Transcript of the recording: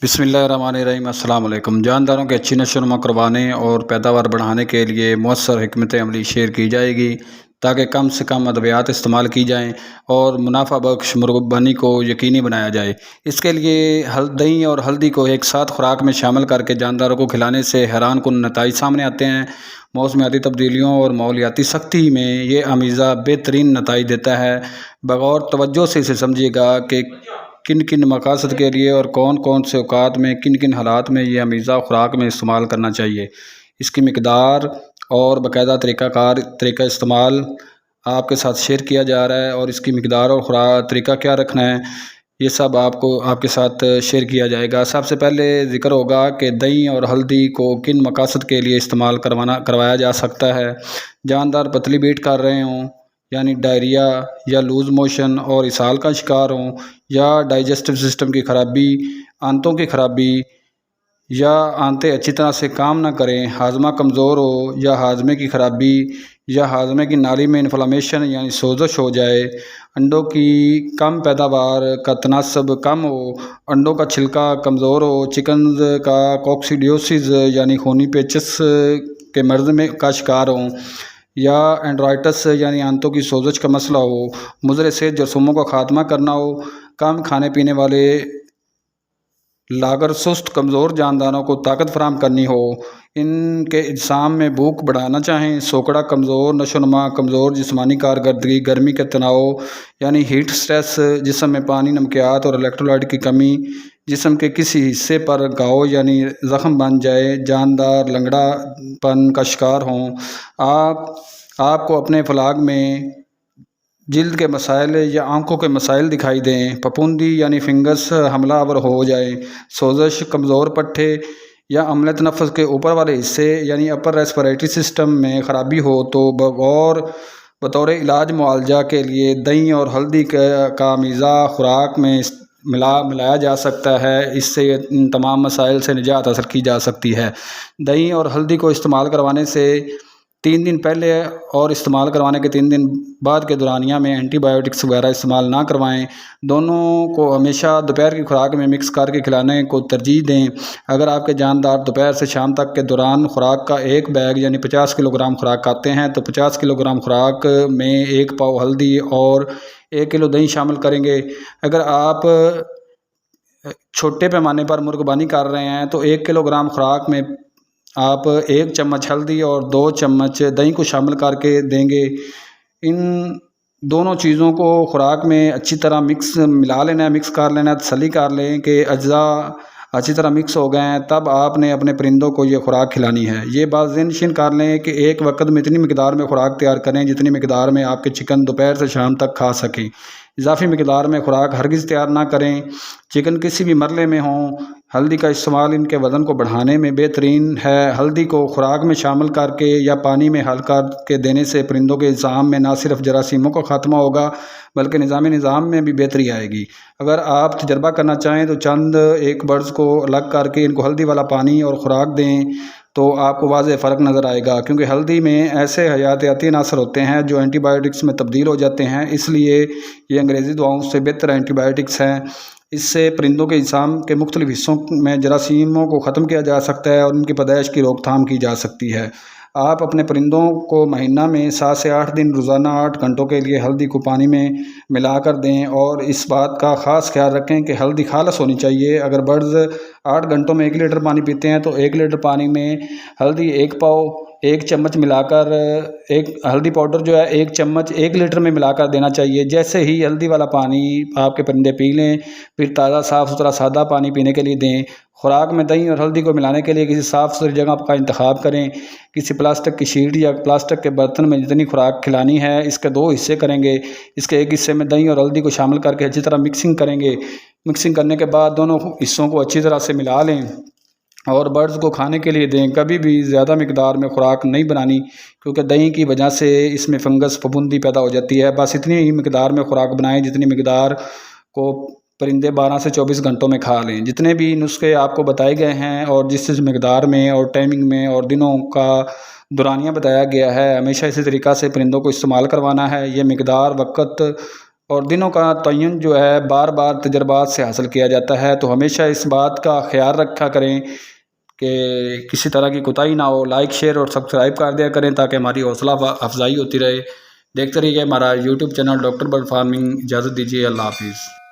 बिस्मिल्लाहिर्रहमानिर्रहीम। अस्सलाम वालेकुम। जानदारों की अच्छी नशोनुमा करवाने और पैदावार बढ़ाने के लिए मौसर हिकमत अमली शेयर की जाएगी ताकि कम से कम अद्वियात इस्तेमाल की जाएँ और मुनाफा बख्श मुर्गबानी को यकीनी बनाया जाए। इसके लिए दही और हल्दी को एक साथ खुराक में शामिल करके जानदारों को खिलाने से हैरान कुन नताइज सामने आते हैं। मौसमियाती तब्दीलियों और माहौलियाती सख्ती में ये अमीज़ा बेहतरीन नताइज देता है। बगौर तवज्जो से इसे समझिएगा कि किन किन मकासद के लिए और कौन कौन से औकात में किन किन हालात में ये अमीज़ा खुराक में इस्तेमाल करना चाहिए। इसकी मिकदार और बाकायदा तरीका इस्तेमाल आपके साथ शेयर किया जा रहा है और इसकी मिकदार और तरीका क्या रखना है ये सब आपके साथ शेयर किया जाएगा। सबसे पहले ज़िक्र होगा कि दही और हल्दी को किन मकासद के लिए इस्तेमाल करवाया जा सकता है। जानदार पतली पेट कर रहे हों, यानी डायरिया या लूज़ मोशन और इसहाल का शिकार हों, या डाइजेस्टिव सिस्टम की ख़राबी, आंतों की ख़राबी या आंतें अच्छी तरह से काम ना करें, हाजमा कमज़ोर हो या हाजमे की ख़राबी या हाजमे की नाली में इन्फ्लामेशन यानी सोजश हो जाए, अंडों की कम पैदावार का तनासब कम हो, अंडों का छिलका कमज़ोर हो, चिकन का कोक्सीडियोसिस यानी खूनी पेचिश के मर्ज़ में का शिकार हों, या एंड्राइटिस यानी आंतों की सोजश का मसला हो, मुज़र सेहत जरसूमों का ख़ात्मा करना हो, कम खाने पीने वाले लागर सुस्त कमज़ोर जानदारों को ताकत फराहम करनी हो, इनके इज्साम में भूख बढ़ाना चाहें, सोकड़ा कमज़ोर नशोनुमा, कमज़ोर जिस्मानी कारकर्दगी, गर्मी के तनाव यानी हीट स्ट्रेस, जिस्म में पानी, नमकियात और इलेक्ट्रोलाइट की कमी, जिस्म के किसी हिस्से पर घाव यानी ज़ख़म बन जाए, जानदार लंगड़ापन का शिकार हों, आपको अपने फलाग में जिल्द के मसाइल या आंखों के मसाइल दिखाई दें, फफूंदी यानी फिंगस हमलावर हो जाए, सोजश, कमज़ोर पट्ठे या अम्लत नफ्स के ऊपर वाले हिस्से यानी अपर रेस्पिरेटरी सिस्टम में ख़राबी हो तो बतौर इलाज मुआवजा के लिए दही और हल्दी का अमीज़ा खुराक में मिलाया जा सकता है। इससे इन तमाम मसाइल से निजात हासिल की जा सकती है। दही और हल्दी को इस्तेमाल करवाने से 3 दिन पहले और इस्तेमाल करवाने के 3 दिन बाद के दौरानिया में एंटीबायोटिक्स वगैरह इस्तेमाल ना करवाएं। दोनों को हमेशा दोपहर की खुराक में मिक्स करके खिलाने को तरजीह दें। अगर आपके जानदार दोपहर से शाम तक के दौरान खुराक का एक बैग यानी 50 किलोग्राम खुराक खाते हैं तो 50 किलोग्राम खुराक में 1 पाव हल्दी और 1 किलो दही शामिल करेंगे। अगर आप छोटे पैमाने पर मुर्गबानी कर रहे हैं तो 1 किलोग्राम खुराक में आप 1 चम्मच हल्दी और 2 चम्मच दही को शामिल करके देंगे। इन दोनों चीज़ों को खुराक में अच्छी तरह मिला लेना है, मिक्स कर लेना है, तसल्ली कर लें कि अज्जा अच्छी तरह मिक्स हो गए हैं, तब आपने अपने परिंदों को ये खुराक खिलानी है। ये बात ज़हन कर लें कि एक वक्त में इतनी मिकदार में खुराक तैयार करें जितनी मिकदार में आपके चिकन दोपहर से शाम तक खा सकें। इजाफी मिकदार में खुराक हरगिज़ तैयार ना करें। चिकन किसी भी मरले में हों, हल्दी का इस्तेमाल इनके वज़न को बढ़ाने में बेहतरीन है। हल्दी को खुराक में शामिल करके या पानी में हल करके देने से परिंदों के निज़ाम में ना सिर्फ जरासीमों का ख़ात्मा होगा बल्कि निज़ाम में भी बेहतरी आएगी। अगर आप तजर्बा करना चाहें तो चंद एक बर्ड्स को अलग करके इनको हल्दी वाला पानी और ख़ुराक दें तो आपको वाज़ेह फ़र्क नज़र आएगा, क्योंकि हल्दी में ऐसे हयातियाती अनासर होते हैं जो एंटीबायोटिक्स में तब्दील हो जाते हैं, इसलिए ये अंग्रेज़ी दवाओं से बेहतर एंटीबायोटिक्स हैं। इससे परिंदों के निज़ाम के मुख्तलिफ़ हिस्सों में जरासीमों को ख़त्म किया जा सकता है और उनकी पैदाइश की रोकथाम की जा सकती है। आप अपने परिंदों को महीना में 7 से 8 दिन रोज़ाना 8 घंटों के लिए हल्दी को पानी में मिला कर दें और इस बात का ख़ास ख्याल रखें कि हल्दी खालस होनी चाहिए। अगर बर्ड्स 8 घंटों में 1 लीटर पानी पीते हैं तो 1 लीटर पानी में हल्दी 1 पाव 1 चम्मच मिलाकर, एक हल्दी पाउडर जो है 1 चम्मच 1 लीटर में मिलाकर देना चाहिए। जैसे ही हल्दी वाला पानी आपके परिंदे पी लें फिर ताज़ा साफ़ सुथरा सादा पानी पीने के लिए दें। खुराक में दही और हल्दी को मिलाने के लिए किसी साफ़ सुथरी जगह का इंतखाब करें। किसी प्लास्टिक की शीट या प्लास्टिक के बर्तन में जितनी खुराक खिलानी है इसके 2 हिस्से करेंगे। इसके एक हिस्से में दही और हल्दी को शामिल करके अच्छी तरह मिक्सिंग करेंगे। मिक्सिंग करने के बाद दोनों हिस्सों को अच्छी तरह से मिला लें और बर्ड्स को खाने के लिए दें। कभी भी ज़्यादा मिकदार में खुराक नहीं बनानी, क्योंकि दही की वजह से इसमें फंगस फफूंदी पैदा हो जाती है। बस इतनी ही मिकदार में खुराक बनाएं जितनी मिकदार को परिंदे 12 से 24 घंटों में खा लें। जितने भी नुस्खे आपको बताए गए हैं और जिस मिकदार में और टाइमिंग में और दिनों का दौरानिया बताया गया है, हमेशा इसी तरीक़ा से परिंदों को इस्तेमाल करवाना है। ये मिकदार, वक़्त اور دنوں کا تعین جو ہے بار بار تجربات سے حاصل کیا جاتا ہے، تو ہمیشہ اس بات کا خیال رکھا کریں کہ کسی طرح کی کوتاہی نہ ہو۔ لائک، شیئر اور سبسکرائب کر دیا کریں تاکہ ہماری حوصلہ افزائی ہوتی رہے۔ دیکھتے رہیے ہمارا YouTube channel doctor bird farming. اجازت دیجیے، اللہ حافظ۔